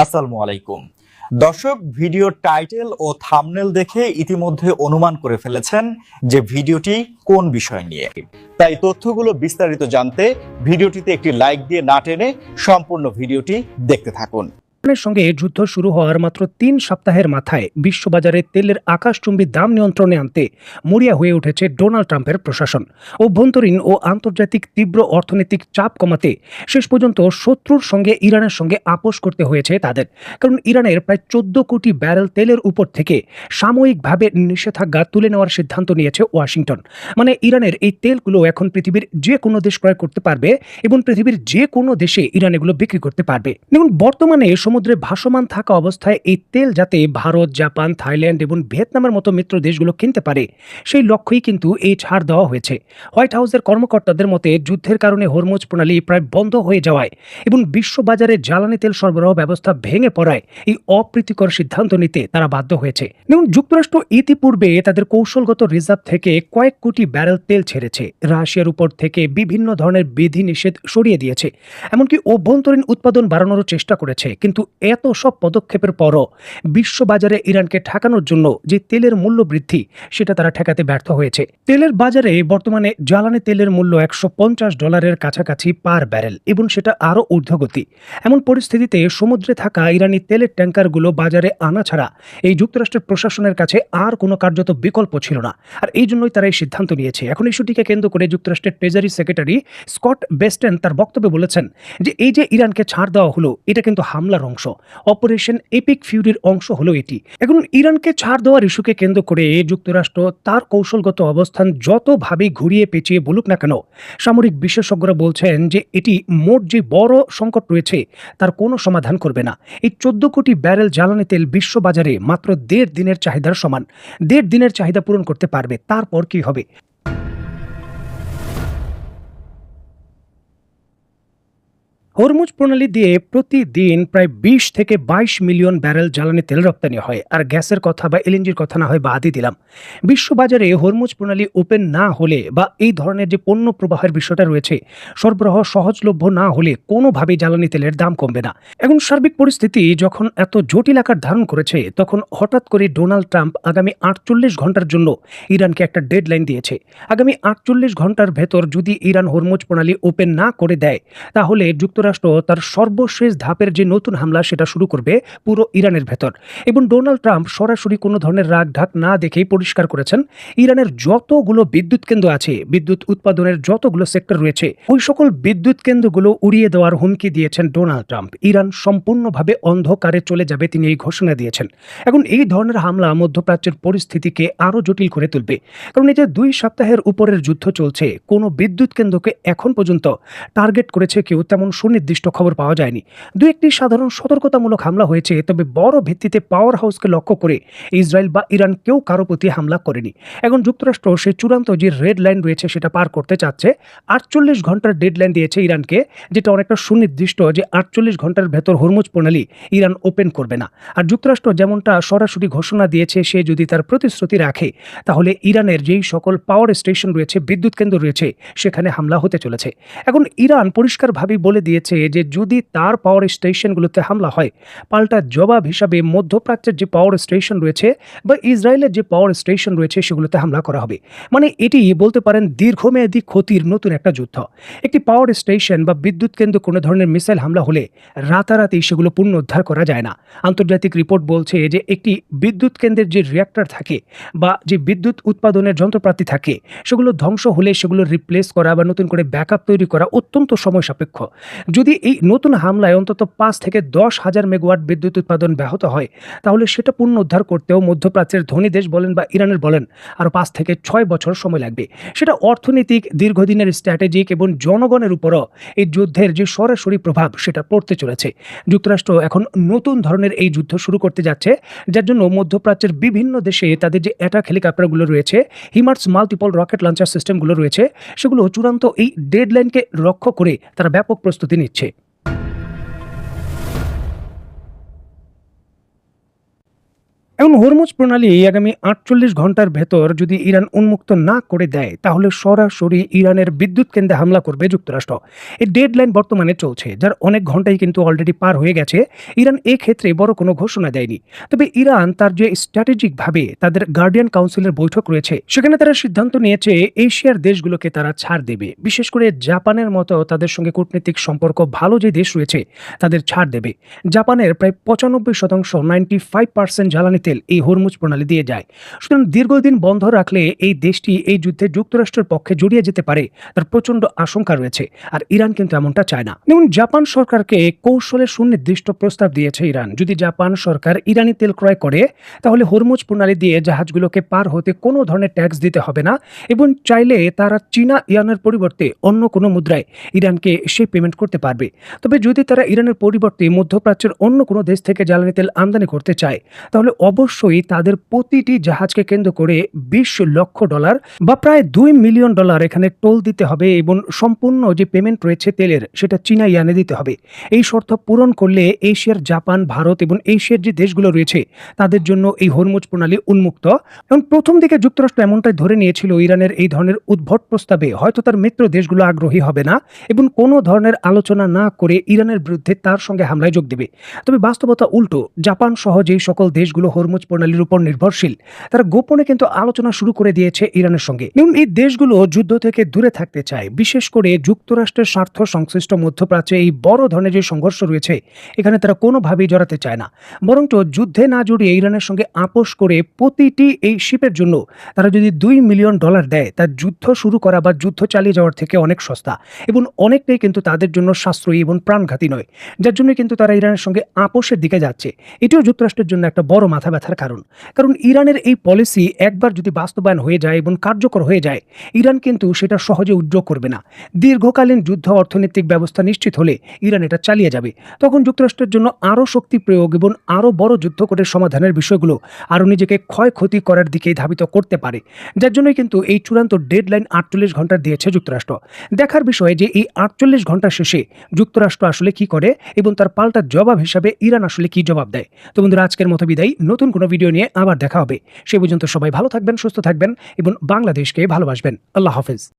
আসসালামু আলাইকুম। দর্শক, ভিডিও টাইটেল ও থাম্বনেল দেখে ইতিমধ্যে অনুমান করে ফেলেছেন যে ভিডিওটি কোন বিষয় নিয়ে। তাই তথ্যগুলো বিস্তারিত জানতে ভিডিওটিতে একটি লাইক দিয়ে না টেনে সম্পূর্ণ ভিডিওটি দেখতে থাকুন। ইরানের সঙ্গে যুদ্ধ শুরু হওয়ার মাত্র ৩ সপ্তাহের মাথায় বিশ্ববাজারে তেলের আকাশচুম্বী দাম নিয়ন্ত্রণে আনতে মরিয়া হয়ে উঠেছে ডোনাল্ড ট্রাম্পের প্রশাসন। অভ্যন্তরীণ ও আন্তর্জাতিক তীব্র অর্থনৈতিক চাপ কমাতে শেষ পর্যন্ত শত্রুর সঙ্গে ইরানের সঙ্গে আপোষ করতে হয়েছে তাদের। কারণ ইরানের প্রায় ১৪ কোটি ব্যারেল তেলের উপর থেকে সাময়িকভাবে নিষেধাজ্ঞা তুলে নেওয়ার সিদ্ধান্ত নিয়েছে ওয়াশিংটন। মানে ইরানের এই তেলগুলো এখন পৃথিবীর যে কোনো দেশ ক্রয় করতে পারবে এবং পৃথিবীর যে কোনো দেশে ইরান এগুলো বিক্রি করতে পারবে। দেখুন, বর্তমানে সমুদ্রে ভাসমান থাকা অবস্থায় এই তেল যাতে ভারত, জাপান, থাইল্যান্ড এবং ভিয়েতনামের মতো মিত্র দেশগুলো কিনতে পারে, সেই লক্ষ্যেই কিন্তু এই ছাড় দেওয়া হয়েছে। হোয়াইট হাউসের কর্মকর্তাদের মতে যুদ্ধের কারণে হরমুজ প্রণালী প্রায় বন্ধ হয়ে যাওয়ায় এবং বিশ্ববাজারে জ্বালানি তেল সরবরাহ ব্যবস্থা ভেঙে পড়ায় এই অপ্রীতিকর সিদ্ধান্ত নিতে তারা বাধ্য হয়েছে। দেখুন, যুক্তরাষ্ট্র ইতিপূর্বে তাদের কৌশলগত রিজার্ভ থেকে কয়েক কোটি ব্যারেল তেল ছেড়েছে, রাশিয়ার উপর থেকে বিভিন্ন ধরনের বিধিনিষেধ সরিয়ে দিয়েছে, এমনকি অভ্যন্তরীণ উৎপাদন বাড়ানোর চেষ্টা করেছে। কিন্তু এত সব পদক্ষেপের পরও বিশ্ববাজারে ইরানকে ঠেকানোর জন্য যে তেলের মূল্য বৃদ্ধি, সেটা তারা ঠেকাতে ব্যর্থ হয়েছে। তেলের বাজারে বর্তমানে জ্বালানি তেলের মূল্য $150 কাছাকাছি পার ব্যারেল এবং সেটা আরও ঊর্ধ্বগতি। এমন পরিস্থিতিতে সমুদ্রে থাকা ইরানি তেলের ট্যাঙ্কারগুলো বাজারে আনা ছাড়া এই যুক্তরাষ্ট্রের প্রশাসনের কাছে আর কোনো কার্যত বিকল্প ছিল না। আর এই জন্যই তারা এই সিদ্ধান্ত নিয়েছে। এখন ইস্যুটিকে কেন্দ্র করে যুক্তরাষ্ট্রের ট্রেজারি সেক্রেটারি স্কট বেস্টেন তার বক্তব্যে বলেছেন যে এই যে ইরানকে ছাড় দেওয়া হলো, এটা কিন্তু হামলার অংশ, অপারেশন এপিক ফিউরির অংশ হলো এটি। এখন ইরানকে ছাড় দেওয়ার ইস্যুকে কেন্দ্র করে যুক্তরাষ্ট্র তার কৌশলগত অবস্থান যতভাবে ঘুরিয়ে পেঁচিয়ে বলুক না কেন, সামরিক বিশেষজ্ঞরা বলছেন যে এটি মোট যে বড় সংকট রয়েছে তার কোনো সমাধান করবে না। এই ১৪ কোটি ব্যারেল জ্বালানি তেল বিশ্ববাজারে মাত্র ১.৫ দিনের চাহিদার সমান। ১.৫ দিনের চাহিদা পূরণ করতে পারবে, তারপর কি হবে? হরমুজ প্রণালী দিয়ে প্রতিদিন প্রায় ২০ থেকে ২২ মিলিয়ন ব্যারেল জ্বালানি তেল রপ্তানি হয়। আর গ্যাসের কথা বা এলএনজির কথা না হয় বাদই দিলাম। বিশ্ববাজারে হরমুজ প্রণালী ওপেন না হলে বা এই ধরনের যে পণ্য প্রবাহের বিষয়টা রয়েছে, সরবরাহ সহজলভ্য না হলে কোনোভাবেই জ্বালানি তেলের দাম কমবে না। এখন সার্বিক পরিস্থিতি যখন এত জটিল আকার ধারণ করেছে, তখন হঠাৎ করে ডোনাল্ড ট্রাম্প আগামী ৪৮ ঘন্টার জন্য ইরানকে একটা ডেডলাইন দিয়েছে। আগামী ৪৮ ঘন্টার ভেতর যদি ইরান হরমুজ প্রণালী ওপেন না করে দেয়, তাহলে যুক্তরাষ্ট্র তার সর্বশেষ ধাপের যে নতুন হামলা সেটা শুরু করবে পুরো ইরানের ভেতর। এবং ডোনাল্ড ট্রাম্প সরাসরি কোনো ধরনের রাগ ঢাক না দেখেই পরিষ্কার করেছেন, ইরানের যতগুলো বিদ্যুৎ কেন্দ্র আছে, বিদ্যুৎ উৎপাদনের যতগুলো সেক্টর রয়েছে, ওই সকল বিদ্যুৎ কেন্দ্রগুলো উড়িয়ে দেওয়ার হুমকি দিয়েছেন ডোনাল্ড ট্রাম্প। ইরান সম্পূর্ণভাবে অন্ধকারে চলে যাবে, তিনি এই ঘোষণা দিয়েছেন। এখন এই ধরনের হামলা মধ্যপ্রাচ্যের পরিস্থিতিকে আরও জটিল করে তুলবে। কারণ এই যে ২ সপ্তাহের উপরের যুদ্ধ চলছে, কোনো বিদ্যুৎ কেন্দ্রকে এখন পর্যন্ত টার্গেট করেছে কেউ তেমন সুনির্দিষ্ট খবর পাওয়া যায়নি। দু একটি সাধারণ সতর্কতামূলক হামলা হয়েছে, তবে বড় ভিত্তিতে পাওয়ার হাউসকে লক্ষ্য করে ইসরায়েল বা ইরান কেউ কারো প্রতি হামলা করেনি। এখন যুক্তরাষ্ট্র সেই চূড়ান্ত যে রেড লাইন রয়েছে সেটা পার করতে চাচ্ছে। ৪৮ ঘন্টার ডেডলাইন দিয়েছে ইরানকে, যেটা অনেকটা সুনির্দিষ্ট যে ৪৮ ঘন্টার ভেতর হরমুজ প্রণালী ইরান ওপেন করবে না। আর যুক্তরাষ্ট্র যেমনটা সরাসরি ঘোষণা দিয়েছে, সে যদি তার প্রতিশ্রুতি রাখে, তাহলে ইরানের যেই সকল পাওয়ার স্টেশন রয়েছে, বিদ্যুৎ কেন্দ্র রয়েছে, সেখানে হামলা হতে চলেছে। এখন ইরান পরিষ্কারভাবেই বলে দিয়েছে যে যদি তার পাওয়ার স্টেশনগুলোতে হামলা হয়, পাল্টা জবাব হিসাবে মধ্যপ্রাচ্যের যে পাওয়ার স্টেশন রয়েছে বা ইসরায়েলের যে পাওয়ার স্টেশন রয়েছে সেগুলোতে হামলা করা হবে। মানে এটি বলতে পারেন দীর্ঘমেয়াদী ক্ষতির নতুন একটা যুদ্ধ। একটি পাওয়ার স্টেশন বা বিদ্যুৎ কেন্দ্র কোনো ধরনের মিসাইল হামলা হলে রাতারাতি সেগুলো পুনরুদ্ধার করা যায় না। আন্তর্জাতিক রিপোর্ট বলছে যে একটি বিদ্যুৎ কেন্দ্রের যে রিঅ্যাক্টর থাকে বা যে বিদ্যুৎ উৎপাদনের যন্ত্রপাতি থাকে, সেগুলো ধ্বংস হলে সেগুলো রিপ্লেস করা বা নতুন করে ব্যাকআপ তৈরি করা অত্যন্ত সময় সাপেক্ষ। যদি এই নতুন হামলায় অন্তত ৫ থেকে ১০ হাজার মেগাওয়াট বিদ্যুৎ উৎপাদন ব্যাহত হয়, তাহলে সেটা পুনরুদ্ধার করতেও মধ্যপ্রাচ্যের ধনী দেশ বলেন বা ইরানের বলেন আরও ৫ থেকে ৬ বছর সময় লাগবে। সেটা অর্থনৈতিক, দীর্ঘদিনের স্ট্র্যাটেজিক এবং জনগণের উপরও এই যুদ্ধের যে সরাসরি প্রভাব সেটা পড়তে চলেছে। যুক্তরাষ্ট্র এখন নতুন ধরনের এই যুদ্ধ শুরু করতে যাচ্ছে, যার জন্য মধ্যপ্রাচ্যের বিভিন্ন দেশে তাদের যে অ্যাটাক হেলিকপ্টারগুলো রয়েছে, হিমার্স মাল্টিপল রকেট লঞ্চার সিস্টেমগুলো রয়েছে, সেগুলো চূড়ান্ত এই ডেডলাইনকে লক্ষ্য করে তারা ব্যাপক প্রস্তুতি নিচ্ছে। এখন হরমুজ প্রণালী আগামী 48 ঘন্টার ভেতর যদি ইরান উন্মুক্ত না করে দেয় তাহলে সরাসরি ইরানের বিদ্যুৎ কেন্দ্রে হামলা করবে যুক্তরাষ্ট্র। এই ডেডলাইন বর্তমানে চলছে, যার অনেক ঘন্টাই কিন্তু অলরেডি পার হয়ে গেছে। ইরান ক্ষেত্রে বড় কোনো ঘোষণা দেয়নি, তবে ইরান তার যে স্ট্র্যাটেজিক ভাবে তাদের গার্ডিয়ান কাউন্সিলের বৈঠক রয়েছে সেখানে তারা সিদ্ধান্ত নিয়েছে এশিয়ার দেশগুলোকে তারা ছাড় দেবে, বিশেষ করে জাপানের মতো তাদের সঙ্গে কূটনৈতিক সম্পর্ক ভালো যে দেশ রয়েছে তাদের ছাড় দেবে। জাপানের প্রায় 95% 95% জ্বালানি তেল এই হরমুজ প্রণালী দিয়ে যায়। সুতরাং দীর্ঘদিন বন্ধ রাখলে এই দেশটি এই যুদ্ধে যুক্তরাষ্ট্রের পক্ষে জড়িয়ে যেতে পারে, তার প্রচন্ড আশঙ্কা রয়েছে। আর ইরান কিন্তু এমনটা চায় না। যেমন জাপান সরকারকে কৌশলে সুনির্দিষ্ট প্রস্তাব দিয়েছে ইরান, যদি জাপান সরকার ইরানি তেল ক্রয় করে তাহলে হরমুজ প্রণালী দিয়ে জাহাজগুলোকে পার হতে কোনো ধরনের ট্যাক্স দিতে হবে না, এবং চাইলে তারা চীনা ইয়ানের পরিবর্তে অন্য কোনো মুদ্রায় ইরানকে সেই পেমেন্ট করতে পারবে। তবে যদি তারা ইরানের পরিবর্তে মধ্যপ্রাচ্যের অন্য কোনো দেশ থেকে জ্বালানি তেল আমদানি করতে চায় তাহলে অবশ্যই তাদের প্রতিটি জাহাজকে কেন্দ্র করে $20 লক্ষ বা প্রায় $2 মিলিয়ন এখানে টোল দিতে হবে, এবং সম্পূর্ণ যে পেমেন্ট রয়েছে তেলের সেটা চীনা ইয়ানে দিতে হবে। এই শর্ত পূরণ করলে এশিয়ার জাপান, ভারত এবং এশিয়ার যে দেশগুলো রয়েছে তাদের জন্য এই হরমুজ প্রণালী উন্মুক্ত। এবং প্রথম দিকে যুক্তরাষ্ট্র এমনটাই ধরে নিয়েছিল ইরানের এই ধরনের উদ্ভট প্রস্তাবে হয়তো তার মিত্র দেশগুলো আগ্রহী হবে না এবং কোনো ধরনের আলোচনা না করে ইরানের বিরুদ্ধে তার সঙ্গে হামলায় যোগ দেবে। তবে বাস্তবতা উল্টো, জাপান সহ যেই সকল দেশগুলো হরমুজ প্রণালীর উপর নির্ভরশীল তারা গোপনে কিন্তু আলোচনা শুরু করে দিয়েছে ইরানের সঙ্গে। এবং এই দেশগুলো যুদ্ধ থেকে দূরে থাকতে চায়, বিশেষ করে যুক্তরাষ্ট্রের স্বার্থ সংশ্লিষ্ট মধ্যপ্রাচ্যে এই বড় ধরনের যে সংঘর্ষ রয়েছে এখানে তারা কোনোভাবেই জড়াতে চায় না, বরঞ্চ যুদ্ধে না জড়িয়ে ইরানের সঙ্গে আপোষ করে প্রতিটি এই শিপের জন্য তারা যদি $2 মিলিয়ন দেয়, তার যুদ্ধ শুরু করা বা যুদ্ধ চালিয়ে যাওয়ার থেকে অনেক সস্তা এবং অনেকটাই কিন্তু তাদের জন্য সাশ্রয়ী এবং প্রাণঘাতী নয়, যার জন্য কিন্তু তারা ইরানের সঙ্গে আপোষের দিকে যাচ্ছে। এটিও যুক্তরাষ্ট্রের জন্য একটা বড় মাথা ব্যথার কারণ ইরানের এই পলিসি একবার যদি বাস্তবায়ন হয়ে যায় এবং কার্যকর হয়ে যায় ইরান কিন্তু সেটা সহজে উইথড্র করবে না। দীর্ঘকালীন যুদ্ধ অর্থনৈতিক ব্যবস্থা নিশ্চিত হলে ইরান এটা চালিয়ে যাবে। তখন যুক্তরাষ্ট্রের জন্য আরও শক্তি প্রয়োগ এবং আরও বড় যুদ্ধ করে সমাধানের বিষয়গুলো আরও নিজেকে ক্ষয়ক্ষতি করার দিকে ধাবিত করতে পারে, যার জন্যই কিন্তু এই চূড়ান্ত ডেডলাইন 48 ঘন্টা দিয়েছে যুক্তরাষ্ট্র। দেখার বিষয় যে এই 48 ঘন্টা শেষে যুক্তরাষ্ট্র আসলে কি করে এবং তার পাল্টা জবাব হিসাবে ইরান আসলে কি জবাব দেয়। তো বন্ধুরা, আজকের মতো বিদায়, নতুন কোনো ভিডিও নিয়ে আবার দেখা হবে। সে পর্যন্ত সবাই ভালো থাকবেন, সুস্থ থাকবেন এবং বাংলাদেশকে ভালোবাসবেন। আল্লাহ হাফেজ।